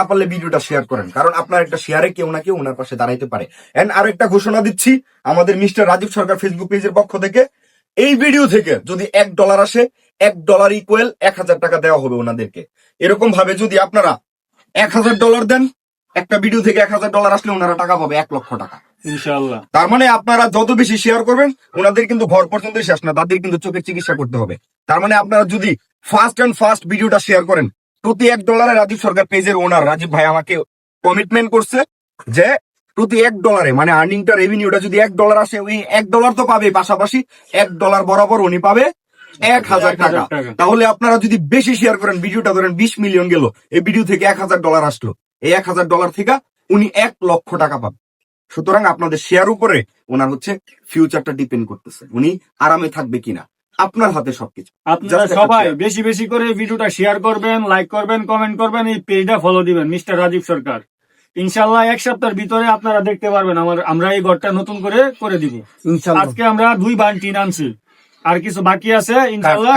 না পারলে ভিডিওটা শেয়ার করেন, কারণ আপনার একটা শেয়ারে কেউ না কেউ ওনার পাশে দাঁড়াইতে পারে। এন্ড আরো একটা ঘোষণা দিচ্ছি আমাদের মিস্টার রাজীব সরকার ফেসবুক পেজের পক্ষ থেকে, এই ভিডিও থেকে যদি $1 আসে, $1 ইকুয়াল 1000 টাকা দেওয়া হবে ওনাদেরকে। এরকম ভাবে যদি আপনারা $1000 দেন, একটা ভিডিও থেকে $1000 আসলে ওনারা টাকা পাবে 1,00,000 টাকা ইনশাআল্লাহ। তার মানে আপনারা যত বেশি শেয়ার করবেন, ওনাদের কিন্তু ঘর পর্যন্ত শেষ না, তাদের কিন্তু চোখের চিকিৎসা করতে হবে। তার মানে আপনারা যদি ফার্স্ট ভিডিওটা শেয়ার করেন, প্রতি $1 রাজীব সরকার পেজের ওনার রাজীব ভাই আমাকে কমিটমেন্ট করছে যে প্রতি $1 মানে আর্নিংটা রেভিনিউটা যদি $1 আসে, ওই $1 তো পাবে, পাশাপাশি $1 বরাবর উনি পাবে 1000 টাকা। তাহলে আপনারা যদি বেশি শেয়ার করেন, ভিডিওটা ধরেন 20 মিলিয়ন গেল, এই ভিডিও থেকে $1000 আসলো, এই $1000 থেকে উনি 1,00,000 টাকা পাবে। সুতরাং আপনাদের শেয়ার উপরে ওনার হচ্ছে ফিউচারটা ডিপেন্ড করতেছে, উনি আরামে থাকবে কিনা, আপনার হাতে সবকিছু। আপনারা সবাই বেশি বেশি করে ভিডিওটা শেয়ার করবেন, লাইক করবেন, কমেন্ট করবেন, এই পেজটা ফলো দিবেন মিস্টার রাজীব সরকার। ইনশাআল্লাহ 1 সপ্তাহের ভিতরে আপনারা দেখতে পারবেন আমরা এই ঘরটা নতুন করে দিব। আজকে আমরা 2 বান টিন আনছি, আর কিছু বাকি আছে ইনশাআল্লাহ,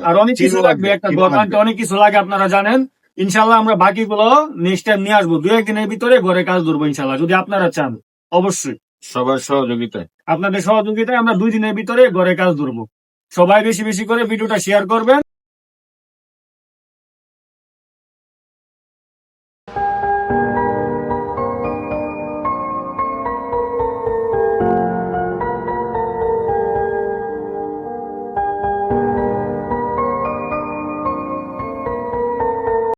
আর অনেক কিছু লাগবে, একটা দোকানটা অনেক কিছু লাগে আপনারা জানেন। ইনশাআল্লাহ আমরা বাকিগুলো নেক্সট টাইম নিয়ে আসবো, 2-1 দিনের ভিতরে ঘরে কাজ ধরবো ইনশাআল্লাহ, যদি আপনারা চান। অবশ্যই সবার সহযোগিতায়, আপনাদের সহযোগিতায় আমরা 2 দিনের ভিতরে ঘরে কাজ ধরবো। সবাই বেশি বেশি করে ভিডিওটা শেয়ার করবেন।